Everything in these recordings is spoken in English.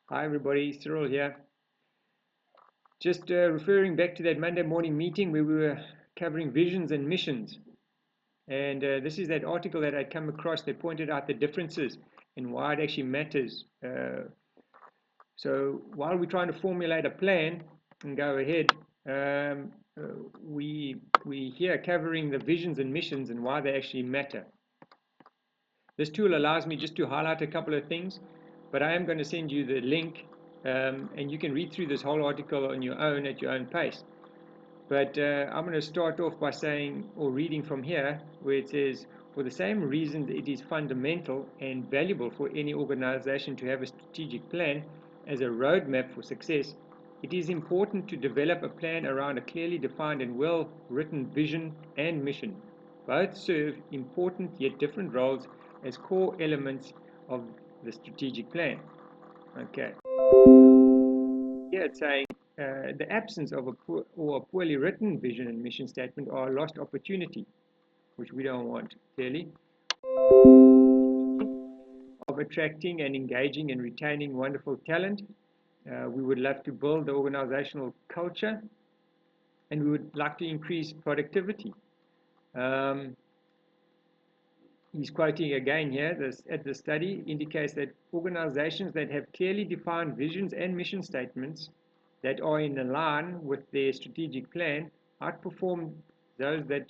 Hi everybody, Cyril here. Just referring back to that Monday morning meeting where we were covering visions and missions. And this is that article that I come across that pointed out the differences and why it actually matters. So while we're trying to formulate a plan and go ahead, um, we here covering the visions and missions and why they actually matter. This tool allows me just to highlight a couple of things, but I am going to send you the link, and you can read through this whole article on your own at your own pace. But I'm going to start off by saying, or reading from here, where it says, for the same reasons it is fundamental and valuable for any organization to have a strategic plan as a roadmap for success, it is important to develop a plan around a clearly defined and well-written vision and mission. Both serve important yet different roles as core elements of the strategic plan. Okay. Here it's saying the absence of a poor or a poorly written vision and mission statement are a lost opportunity, which we don't want, clearly, of attracting and engaging and retaining wonderful talent. We would love to build the organizational culture, and we would like to increase productivity. Um, he's quoting again here, the study indicates that organizations that have clearly defined visions and mission statements that are in line with their strategic plan outperform those that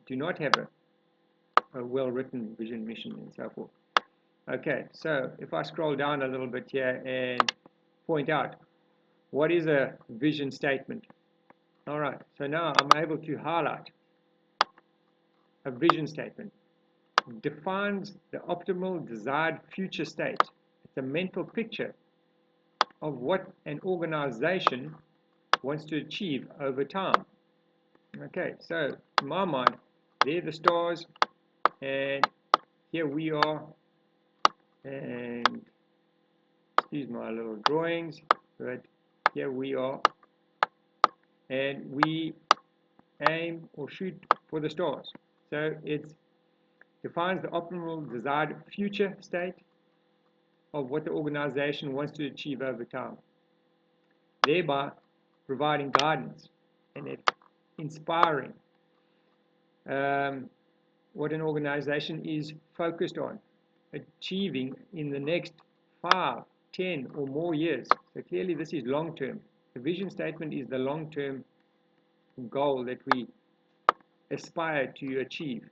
do not have a well-written vision, mission, and so forth. Okay, so if I scroll down a little bit here and point out what is a vision statement. All right, so now I'm able to highlight a vision statement. It defines the optimal desired future state. It's a mental picture of what an organization wants to achieve over time. Okay, so in my mind, they're the stars, and here we are, and excuse my little drawings, but here we are, and we aim or shoot for the stars. So it defines the optimal desired future state of what the organization wants to achieve over time, thereby providing guidance and inspiring what an organization is focused on achieving in the next 5, 10, or more years. So clearly this is long-term. The vision statement is the long-term goal that we aspire to achieve.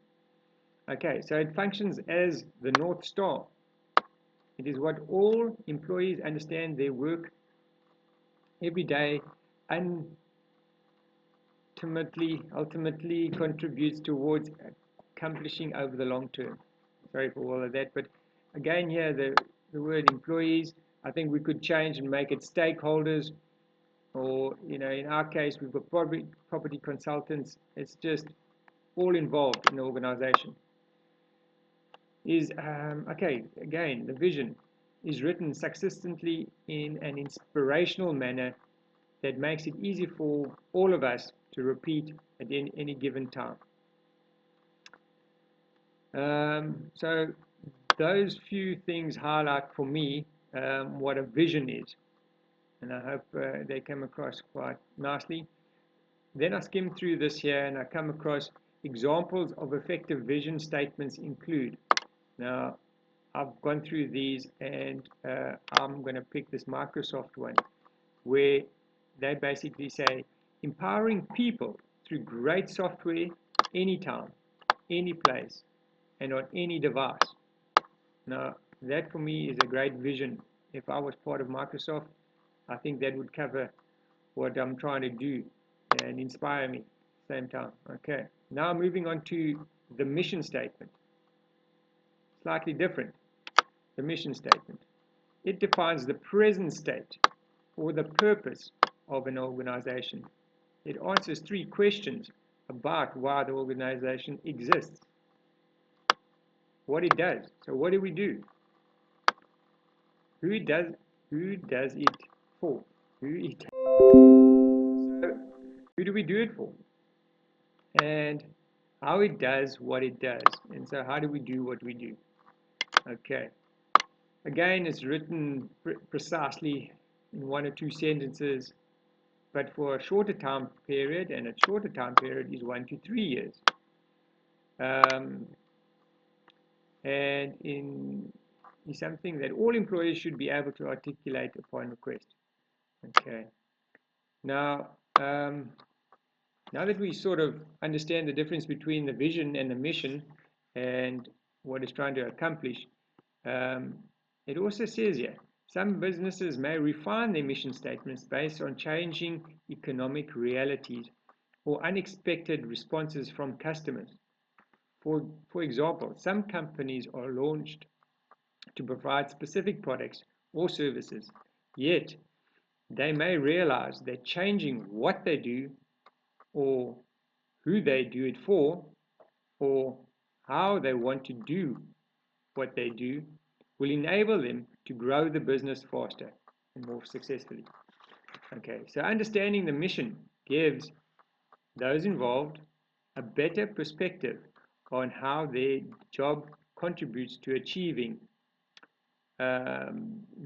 Okay, so it functions as the North Star. It is what all employees understand their work every day ultimately contributes towards accomplishing over the long term. Sorry for all of that, but again here the word employees, I think we could change and make it stakeholders, or in our case we've got property consultants. It's just all involved in the organization. Is okay, again, the vision is written succinctly in an inspirational manner that makes it easy for all of us to repeat at any given time. So those few things highlight for me what a vision is, and I hope they come across quite nicely. Then I skim through this here and I come across examples of effective vision statements include. Now, I've gone through these, and I'm going to pick this Microsoft one, where they basically say, empowering people through great software anytime, any place, and on any device. Now, that for me is a great vision. If I was part of Microsoft, I think that would cover what I'm trying to do and inspire me at the same time. Okay, now moving on to the mission statement. Slightly different. The mission statement. It defines the present state or the purpose of an organization. It answers 3 questions about why the organization exists, what it does. So what do we do? Who does it for? So who do we do it for? And how it does what it does. And so how do we do what we do? Okay. Again, it's written precisely in 1 or 2 sentences, but for a shorter time period, and a shorter time period is 1 to 3 years. And is something that all employers should be able to articulate upon request. Okay. Now, now that we sort of understand the difference between the vision and the mission and what it's trying to accomplish, it also says here, some businesses may refine their mission statements based on changing economic realities or unexpected responses from customers. For example, some companies are launched to provide specific products or services, yet they may realize that changing what they do or who they do it for or how they want to do what they do will enable them to grow the business faster and more successfully. Okay, so understanding the mission gives those involved a better perspective on how their job contributes to achieving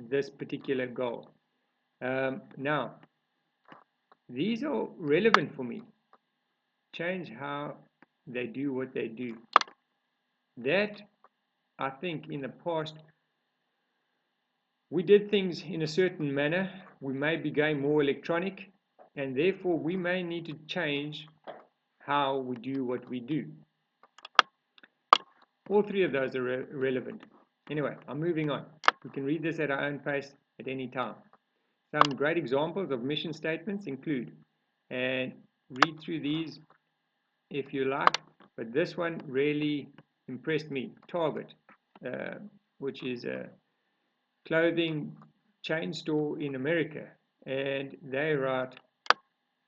this particular goal. Now, these are relevant for me. Change how they do what they do. That, I think, in the past, we did things in a certain manner. We may be going more electronic, and therefore we may need to change how we do what we do. All three of those are relevant. Anyway, I'm moving on. We can read this at our own pace at any time. Some great examples of mission statements include, and read through these if you like, but this one really impressed me. Target, which is a clothing chain store in America, and they write,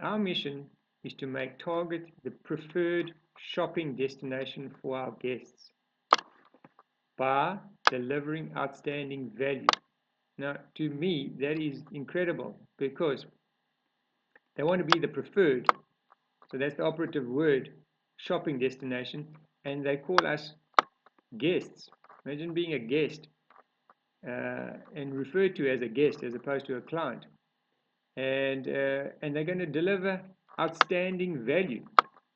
our mission is to make Target the preferred shopping destination for our guests by delivering outstanding value. Now, to me, that is incredible because they want to be the preferred, so that's the operative word, shopping destination, and they call us guests. Imagine being a guest and referred to as a guest as opposed to a client. And they're going to deliver outstanding value.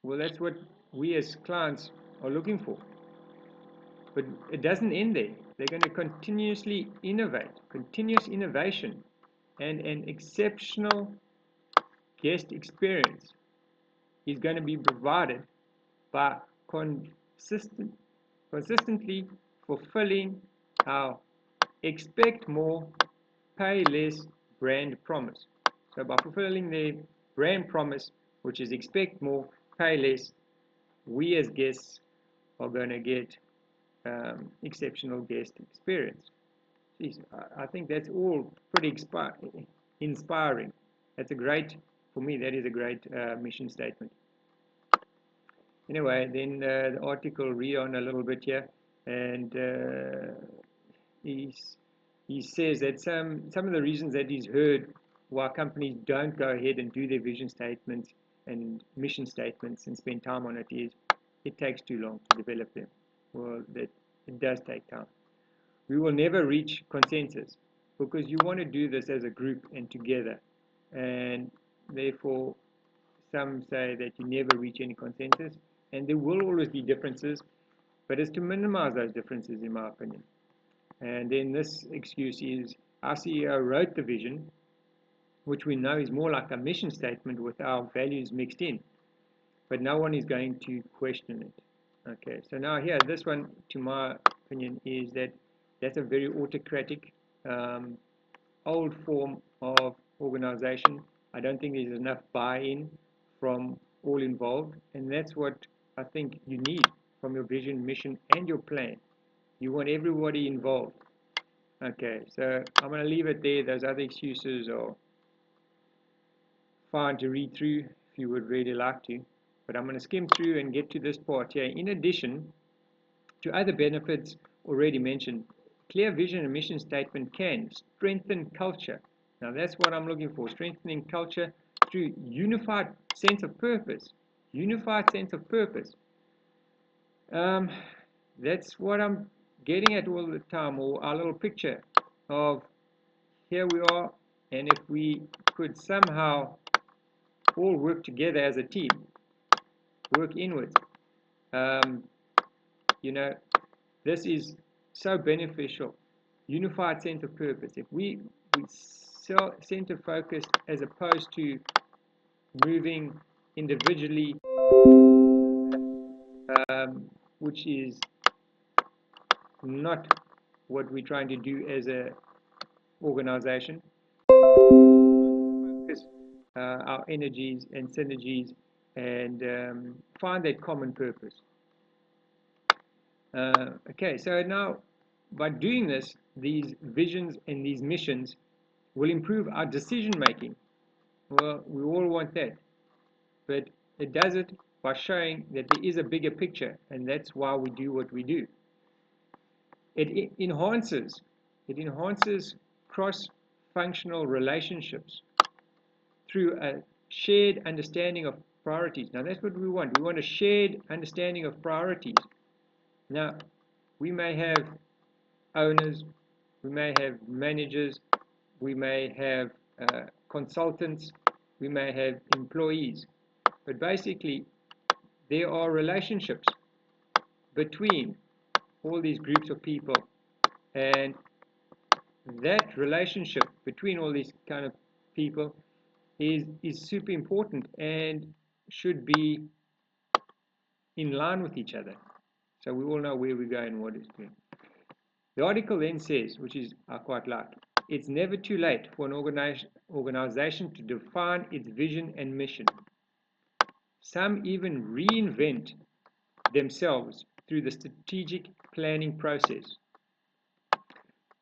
Well, that's what we as clients are looking for. But it doesn't end there. They're going to continuously innovate, continuous innovation, and an exceptional guest experience is going to be provided by consistently fulfilling our expect more, pay less brand promise. So by fulfilling the brand promise, which is expect more, pay less, we as guests are going to get exceptional guest experience. Jeez, I think that's all pretty inspiring. That's a great, for me, that is a great mission statement. Anyway, then the article read on a little bit here, and he says that some of the reasons that he's heard why companies don't go ahead and do their vision statements and mission statements and spend time on it is it takes too long to develop them. Well, it does take time. We will never reach consensus because you want to do this as a group and together, and therefore some say that you never reach any consensus, and there will always be differences, but it's to minimize those differences, in my opinion. And then this excuse is our CEO wrote the vision, which we know is more like a mission statement with our values mixed in, but no one is going to question it. Okay, so now here, this one, to my opinion, is that that's a very autocratic, old form of organization. I don't think there's enough buy-in from all involved, and that's what I think you need from your vision, mission, and your plan. You want everybody involved. Okay, so I'm going to leave it there. Those other excuses are fine to read through if you would really like to, but I'm going to skim through and get to this part here. In addition to other benefits already mentioned, clear vision and mission statement can strengthen culture. Now that's what I'm looking for, strengthening culture through unified sense of purpose. Unified sense of purpose. That's what I'm getting at all the time, or our little picture of here we are, and if we could somehow all work together as a team, work inwards, um, you know, this is so beneficial. Unified sense of purpose. If we center focused as opposed to moving individually, which is not what we're trying to do as a organization. Focus our energies and synergies and find that common purpose. Okay, so now by doing this, these visions and these missions will improve our decision making. Well, we all want that, but it does it by showing that there is a bigger picture, and that's why we do what we do. It enhances cross-functional relationships through a shared understanding of priorities. Now that's what we want. We want a shared understanding of priorities. Now, we may have owners, we may have managers, we may have consultants, we may have employees, but basically there are relationships between all these groups of people, and that relationship between all these kind of people is super important and should be in line with each other, so we all know where we go and what is doing. The article then says, which is I quite like, it's never too late for an organization to define its vision and mission. Some even reinvent themselves through the strategic planning process,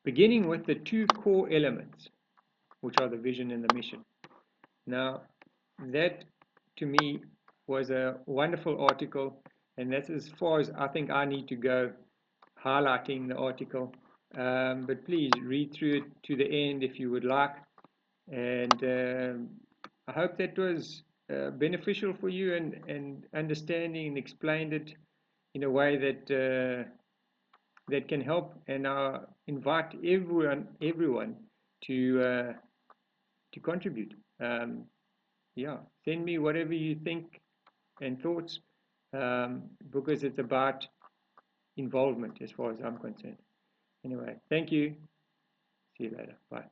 beginning with the two core elements, which are the vision and the mission. Now, that to me was a wonderful article, and that's as far as I think I need to go highlighting the article. But please read through it to the end if you would like, and I hope that was beneficial for you and understanding and explained it in a way that that can help, and I invite everyone to contribute. Yeah, send me whatever you think and thoughts, because it's about involvement as far as I'm concerned. Anyway, thank you. See you later. Bye.